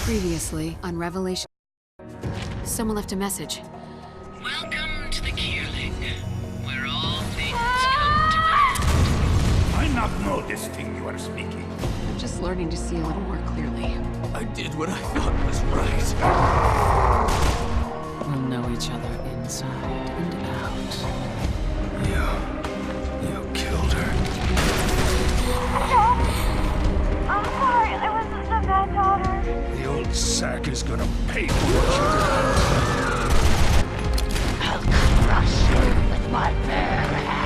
Previously on Revelation. Someone left a message. Welcome to the Keerling, where all things come to an end. I not know this thing you are speaking. I'm just learning to see a little more clearly. I did what I thought was right. We'll know each other inside and out. You killed her. I'm sorry, I was just a bad daughter. The old sack is gonna pay for what you I'll crush you with my bare hands.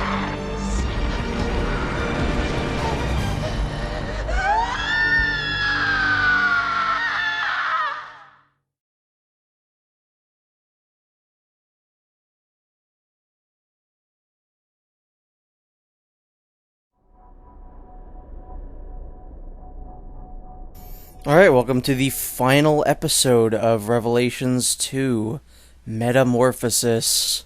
Alright, welcome to the final episode of Revelations 2, Metamorphosis.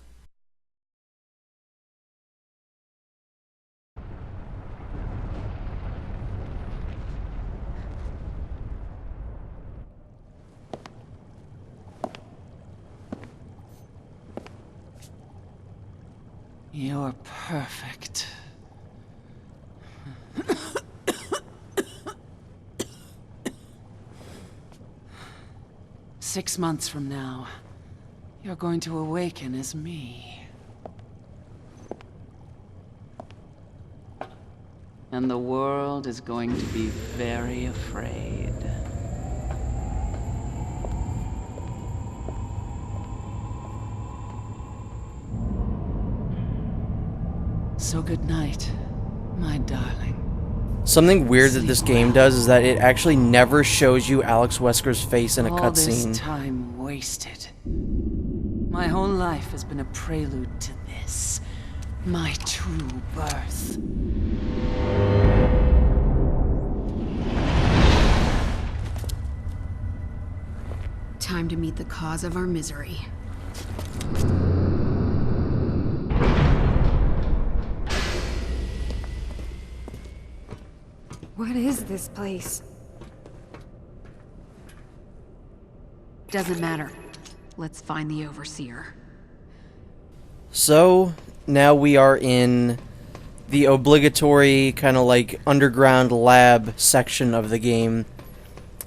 You're perfect. 6 months from now, you're going to awaken as me. And the world is going to be very afraid. So good night, my darling. Something weird that this game does is that it actually never shows you Alex Wesker's face in a All this cutscene. time wasted. My whole life has been a prelude to this. My true birth. Time to meet the cause of our misery. What is this place? Doesn't matter. Let's find the Overseer. So, now we are in the obligatory kind of like underground lab section of the game.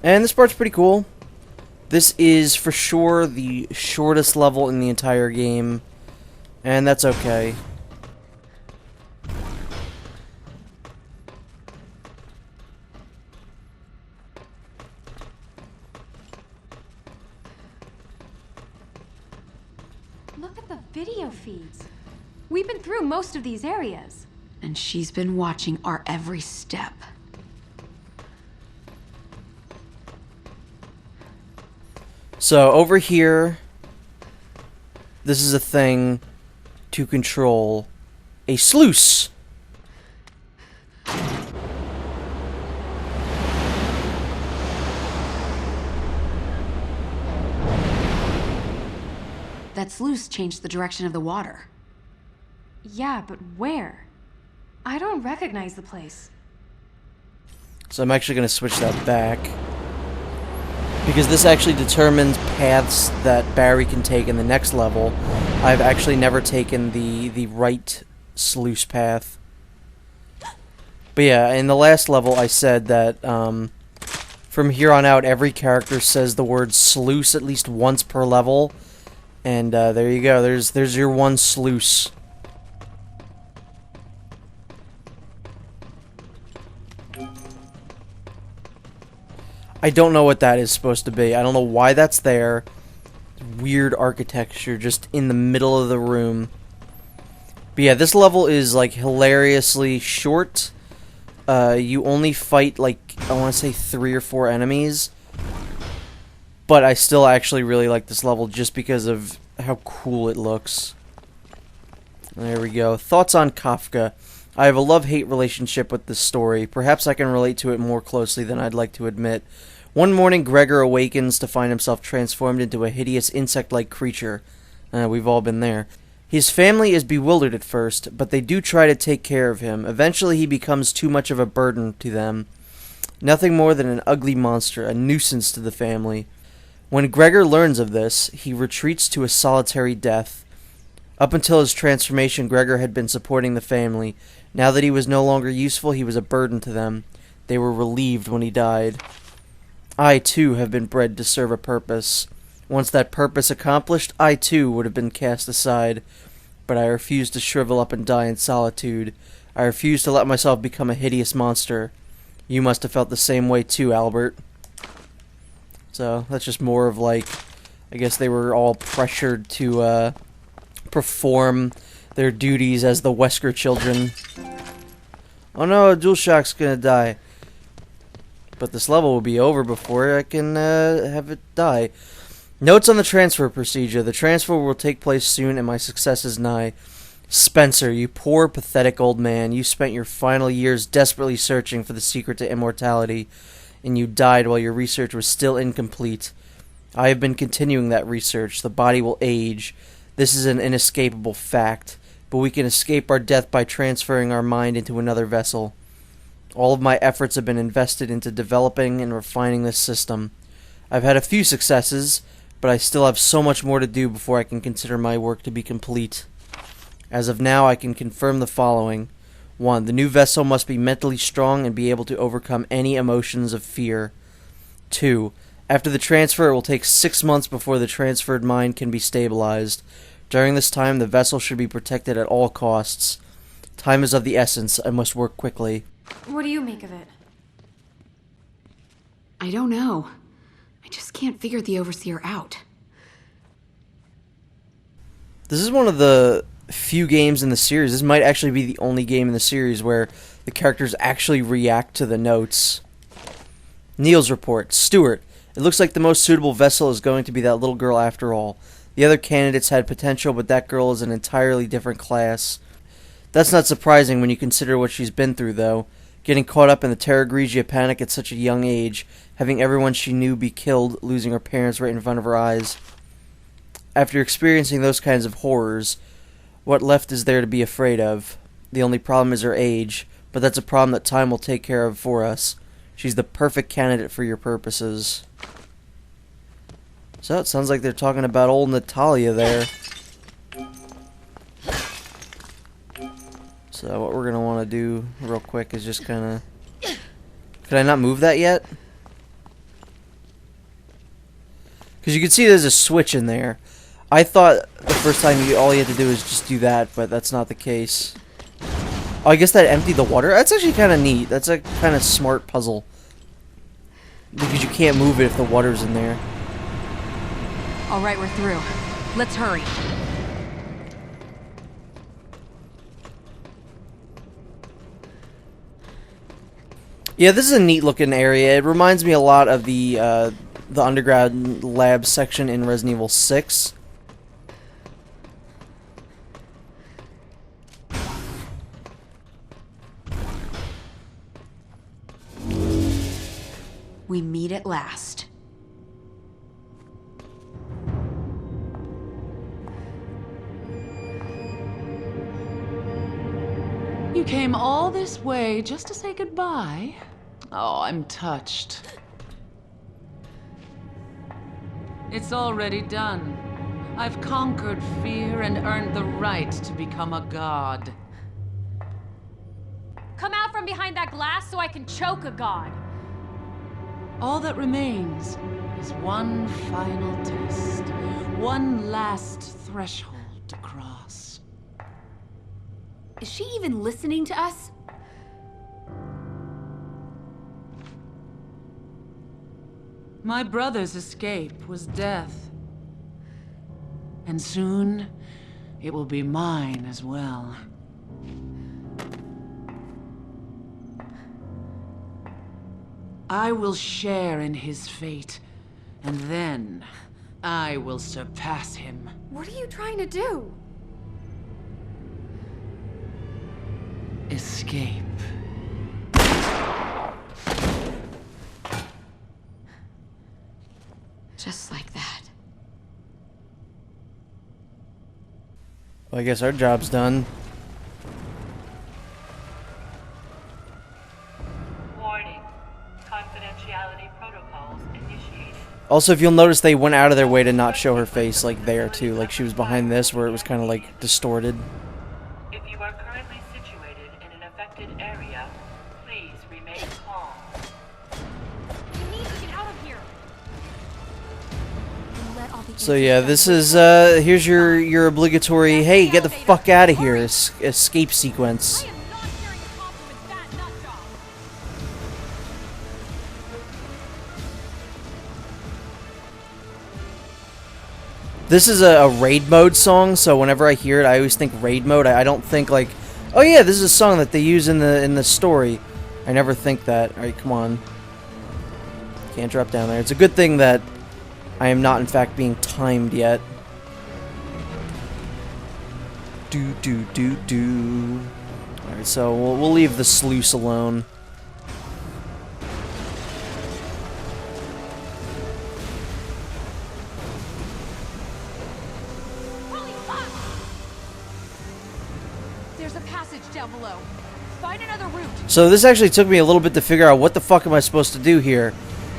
And this part's pretty cool. This is for sure the shortest level in the entire game. And that's okay. Look at the video feeds. We've been through most of these areas. And she's been watching our every step. So, over here, this is a thing to control a sluice. That sluice changed the direction of the water. Yeah, but where? I don't recognize the place. So I'm actually going to switch that back. Because this actually determines paths that Barry can take in the next level. I've actually never taken the right sluice path. But yeah, in the last level I said that from here on out every character says the word sluice at least once per level. And there you go, there's your one sluice. I don't know what that is supposed to be. I don't know why that's there. Weird architecture just in the middle of the room. But yeah, this level is like hilariously short. You only fight like, I want to say 3 or 4 enemies. But I still actually really like this level just because of how cool it looks. There we go. Thoughts on Kafka. I have a love-hate relationship with this story. Perhaps I can relate to it more closely than I'd like to admit. One morning, Gregor awakens to find himself transformed into a hideous insect-like creature. We've all been there. His family is bewildered at first, but they do try to take care of him. Eventually, he becomes too much of a burden to them. Nothing more than an ugly monster, a nuisance to the family. When Gregor learns of this, he retreats to a solitary death. Up until his transformation, Gregor had been supporting the family. Now that he was no longer useful, he was a burden to them. They were relieved when he died. I, too, have been bred to serve a purpose. Once that purpose accomplished, I, too, would have been cast aside. But I refused to shrivel up and die in solitude. I refused to let myself become a hideous monster. You must have felt the same way too, Albert. So, that's just more of like, I guess they were all pressured to perform their duties as the Wesker children. Oh no, DualShock's gonna die. But this level will be over before I can have it die. Notes on the transfer procedure. The transfer will take place soon and my success is nigh. Spencer, you poor, pathetic old man. You spent your final years desperately searching for the secret to immortality, and you died while your research was still incomplete. I have been continuing that research. The body will age. This is an inescapable fact, but we can escape our death by transferring our mind into another vessel. All of my efforts have been invested into developing and refining this system. I've had a few successes, but I still have so much more to do before I can consider my work to be complete. As of now, I can confirm the following. 1. The new vessel must be mentally strong and be able to overcome any emotions of fear. 2. After the transfer, it will take 6 months before the transferred mind can be stabilized. During this time, the vessel should be protected at all costs. Time is of the essence. I must work quickly. What do you make of it? I don't know. I just can't figure the Overseer out. This is one of the few games in the series. This might actually be the only game in the series where the characters actually react to the notes. Neil's report. Stewart. It looks like the most suitable vessel is going to be that little girl after all. The other candidates had potential, but that girl is an entirely different class. That's not surprising when you consider what she's been through, though. Getting caught up in the Terra Grigia panic at such a young age, having everyone she knew be killed, losing her parents right in front of her eyes. After experiencing those kinds of horrors, what left is there to be afraid of? The only problem is her age, but that's a problem that time will take care of for us. She's the perfect candidate for your purposes. So it sounds like they're talking about old Natalia there. So what we're going to want to do real quick is just kind of... Could I not move that yet? Because you can see there's a switch in there. I thought the first time all you had to do is just do that, but that's not the case. Oh, I guess that emptied the water? That's actually kind of neat. That's a kind of smart puzzle. Because you can't move it if the water's in there. All right, we're through. Let's hurry. Yeah, this is a neat looking area. It reminds me a lot of the underground lab section in Resident Evil 6. We meet at last. You came all this way just to say goodbye? Oh, I'm touched. It's already done. I've conquered fear and earned the right to become a god. Come out from behind that glass so I can choke a god. All that remains is one final test. One last threshold to cross. Is she even listening to us? My brother's escape was death. And soon, it will be mine as well. I will share in his fate, and then I will surpass him. What are you trying to do? Escape. Just like that. Well, I guess our job's done. Warning. Also, if you'll notice, they went out of their way to not show her face, like, there, too. Like, she was behind this, where it was kind of, like, distorted. If you are currently situated in an affected area, please remain calm. We need to get out of here. So, yeah, this is, here's your obligatory, hey, get the fuck out of here, escape sequence. I am not sharing the coffee with that nut job. This is a raid mode song, so whenever I hear it, I always think raid mode. I don't think like, oh yeah, this is a song that they use in the story. I never think that. All right, come on. Can't drop down there. It's a good thing that I am not, in fact, being timed yet. Do do do do. All right, so we'll leave the sluice alone. Holy fuck! There's a passage down below. Find another route. So this actually took me a little bit to figure out what the fuck am I supposed to do here.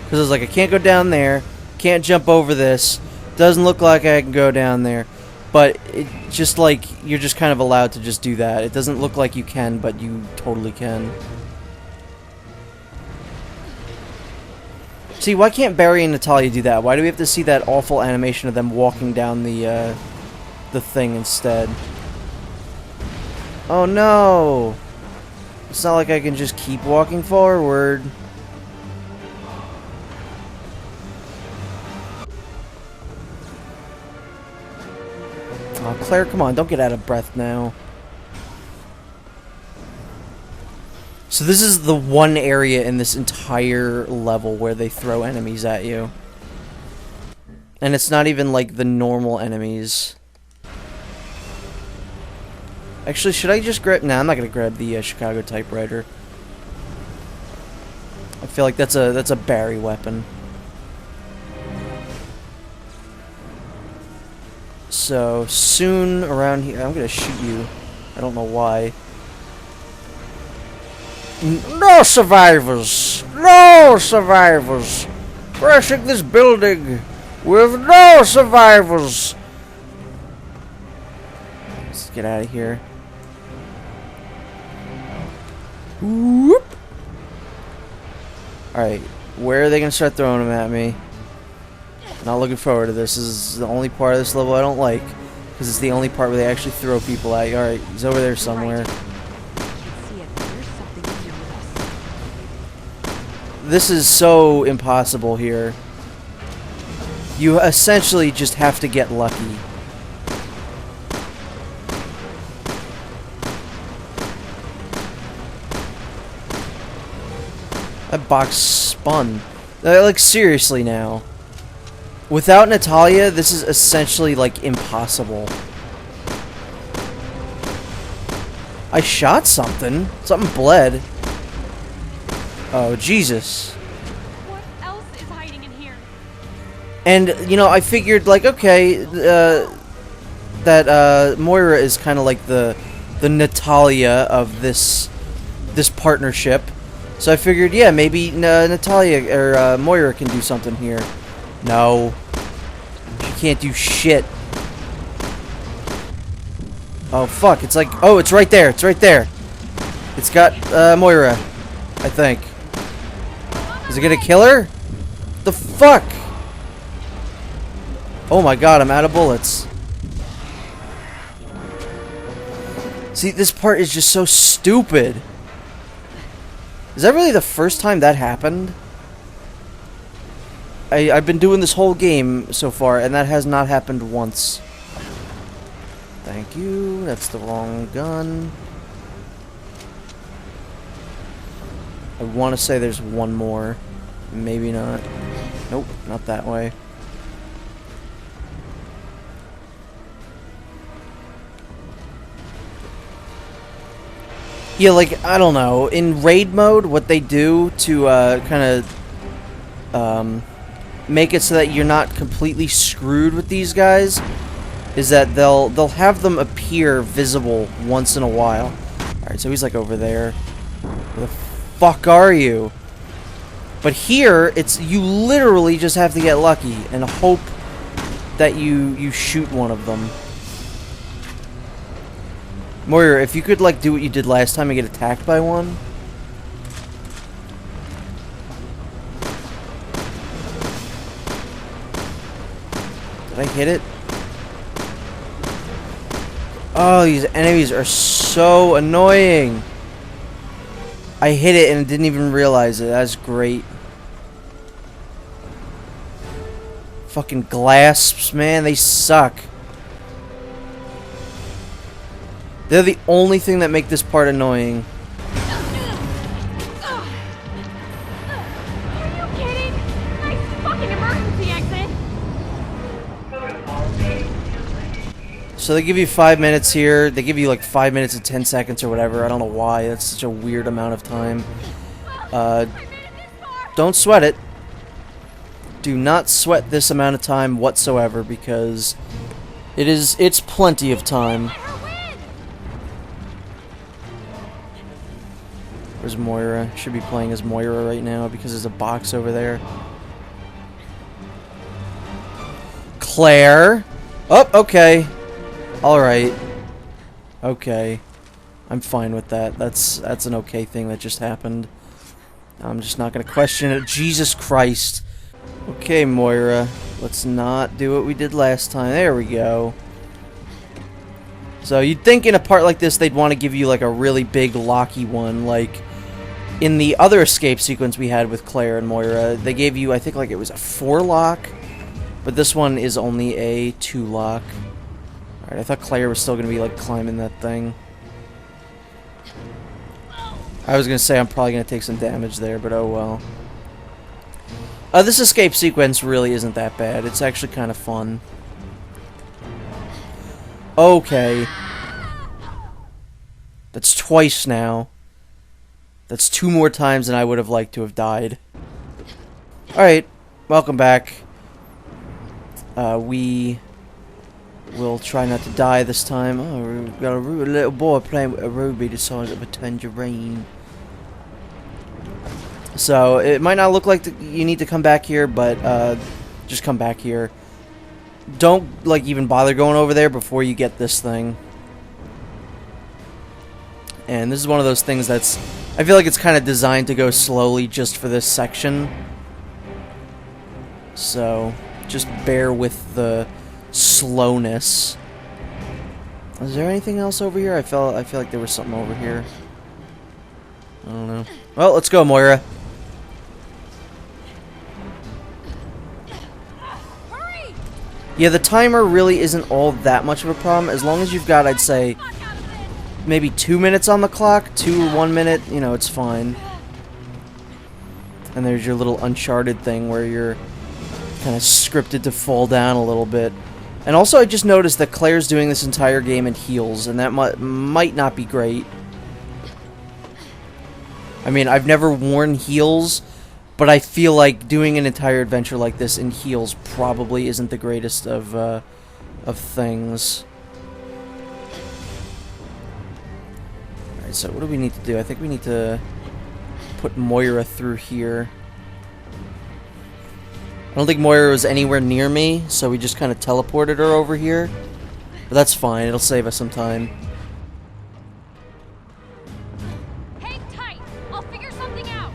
Because I was like, I can't go down there. Can't jump over this. Doesn't look like I can go down there. But it just like, you're just kind of allowed to just do that. It doesn't look like you can, but you totally can. See, why can't Barry and Natalia do that? Why do we have to see that awful animation of them walking down the thing instead? Oh no! It's not like I can just keep walking forward. Oh, Claire, come on, don't get out of breath now. So this is the one area in this entire level where they throw enemies at you. And it's not even like the normal enemies. Actually, should I just grab... Nah, I'm not gonna grab the Chicago typewriter. I feel like that's a Barry weapon. So, soon around here... I'm gonna shoot you. I don't know why. No survivors! No survivors! Crashing this building with no survivors! Let's get out of here. Whoop! Alright, where are they gonna start throwing them at me? Not looking forward to this. This is the only part of this level I don't like. Because it's the only part where they actually throw people at you. Alright, he's over there somewhere. This is so impossible here. You essentially just have to get lucky. That box spun. Like, seriously now. Without Natalia, this is essentially, like, impossible. I shot something. Something bled. Oh, Jesus. What else is hiding in here? And, you know, I figured, like, okay, that, Moira is kind of like the Natalia of this partnership. So I figured, yeah, maybe Natalia, or, Moira can do something here. No. She can't do shit. Oh, fuck, it's like, oh, it's right there, it's right there. It's got, Moira, I think. Is it gonna kill her? The fuck? Oh my god, I'm out of bullets. See, this part is just so stupid. Is that really the first time that happened? I've been doing this whole game so far, and that has not happened once. Thank you. That's the wrong gun. I want to say there's one more. Maybe not. Nope, not that way. Yeah, like, I don't know. In raid mode, what they do to kind of make it so that you're not completely screwed with these guys is that they'll have them appear visible once in a while. Alright, so he's like over there. Where the fuck are you? But here, it's you literally just have to get lucky and hope that you shoot one of them. Moira, if you could like do what you did last time and get attacked by one. Did I hit it? Oh, these enemies are so annoying. I hit it and didn't even realize it. That's great. Fucking glasps, man. They suck. They're the only thing that make this part annoying. Are you kidding? Nice fucking emergency exit! So they give you 5 minutes here. They give you like 5 minutes and 10 seconds or whatever. I don't know why. That's such a weird amount of time. Don't sweat it. Do not sweat this amount of time whatsoever because it's plenty of time. Where's Moira? Should be playing as Moira right now because there's a box over there. Claire. Oh, okay. Alright. Okay. I'm fine with that. That's an okay thing that just happened. I'm just not going to question it. Jesus Christ. Okay, Moira. Let's not do what we did last time. There we go. So you'd think in a part like this they'd want to give you like a really big locky one. Like in the other escape sequence we had with Claire and Moira, they gave you, I think like it was a 4 lock. But this one is only a 2 lock. Alright, I thought Claire was still going to be like climbing that thing. I was going to say I'm probably going to take some damage there, but oh well. This escape sequence really isn't that bad. It's actually kind of fun. Okay. That's twice now. That's 2 more times than I would have liked to have died. Alright, welcome back. We will try not to die this time. Oh, we've got a little boy playing with a ruby the size of a tangerine. So, it might not look like you need to come back here, but just come back here. Don't, like, even bother going over there before you get this thing. And this is one of those things that's... I feel like it's kind of designed to go slowly just for this section. So, just bear with the slowness. Is there anything else over here? I feel like there was something over here. I don't know. Well, let's go, Moira. Yeah, the timer really isn't all that much of a problem. As long as you've got, I'd say, maybe 2 minutes on the clock, 2 or 1 minute, you know, it's fine. And there's your little Uncharted thing where you're kind of scripted to fall down a little bit. And also, I just noticed that Claire's doing this entire game in heels, and that might not be great. I mean, I've never worn heels, but I feel like doing an entire adventure like this in heels probably isn't the greatest of things. Alright, so what do we need to do? I think we need to put Moira through here. I don't think Moira was anywhere near me, so we just kind of teleported her over here. But that's fine, it'll save us some time. Hang tight. I'll figure something out.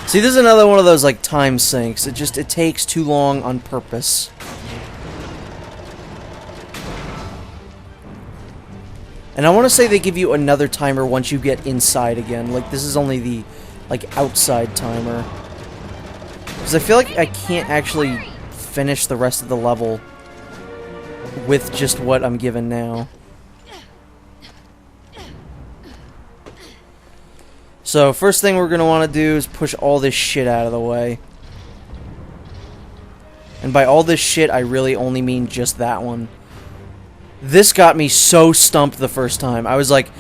See, this is another one of those, like, time sinks. It takes too long on purpose. And I want to say they give you another timer once you get inside again. Like, this is only the, like, outside timer. Because I feel like I can't actually finish the rest of the level with just what I'm given now. So, first thing we're going to want to do is push all this shit out of the way. And by all this shit, I really only mean just that one. This got me so stumped the first time. I was like,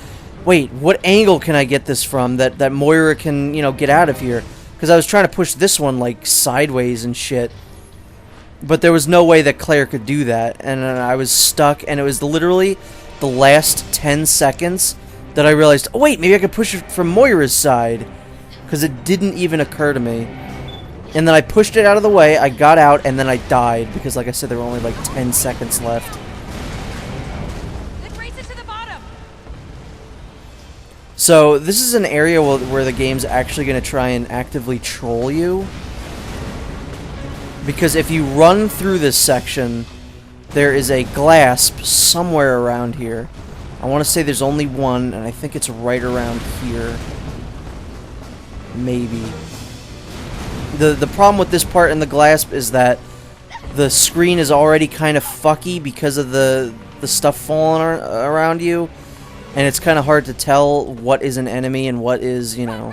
wait, what angle can I get this from that Moira can, you know, get out of here? Because I was trying to push this one, like, sideways and shit. But there was no way that Claire could do that. And I was stuck, and it was literally the last 10 seconds that I realized, oh, wait, maybe I could push it from Moira's side. Because it didn't even occur to me. And then I pushed it out of the way, I got out, and then I died. Because like I said, there were only like 10 seconds left. Then race it to the bottom. So, this is an area where the game's actually going to try and actively troll you. Because if you run through this section, there is a Glasp somewhere around here. I want to say there's only one, and I think it's right around here. Maybe. The problem with this part in the Glasp is that the screen is already kind of fucky because of the stuff falling around you. And it's kind of hard to tell what is an enemy and what is, you know,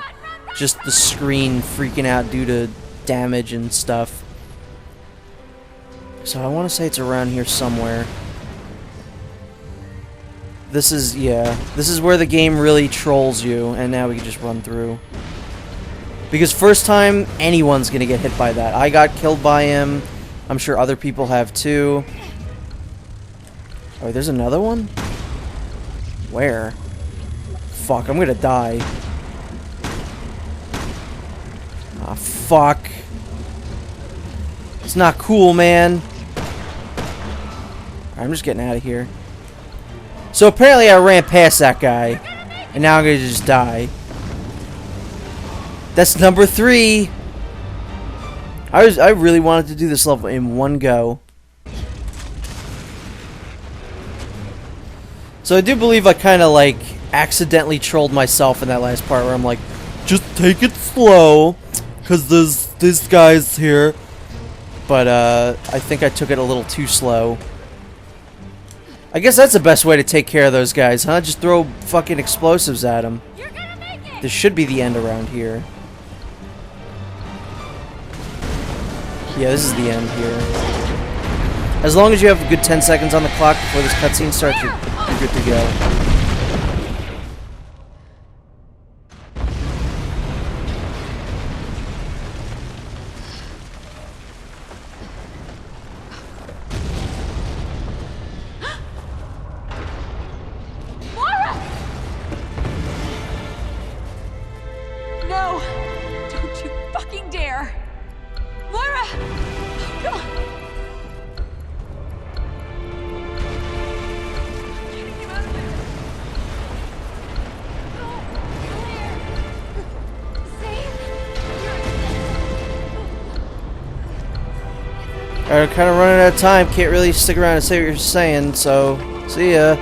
just the screen freaking out due to damage and stuff. So I want to say it's around here somewhere. This is, yeah, this is where the game really trolls you, and now we can just run through. Because first time, anyone's going to get hit by that. I got killed by him. I'm sure other people have too. Oh, there's another one? Where? Fuck, I'm gonna die. Ah, fuck. It's not cool, man. Alright, I'm just getting out of here. So apparently I ran past that guy. And now I'm gonna just die. That's number 3. I really wanted to do this level in one go. So I do believe I kind of like accidentally trolled myself in that last part where I'm like, just take it slow, cause there's this guy's here. But I think I took it a little too slow. I guess that's the best way to take care of those guys, huh? Just throw fucking explosives at them. You're gonna make it. This should be the end around here. Yeah, this is the end here. As long as you have a good 10 seconds on the clock before this cutscene starts, you're good to go. Moira! No! Don't you fucking dare! Moira! Oh, Alright, I'm kind of running out of time. Can't really stick around and say what you're saying, so see ya.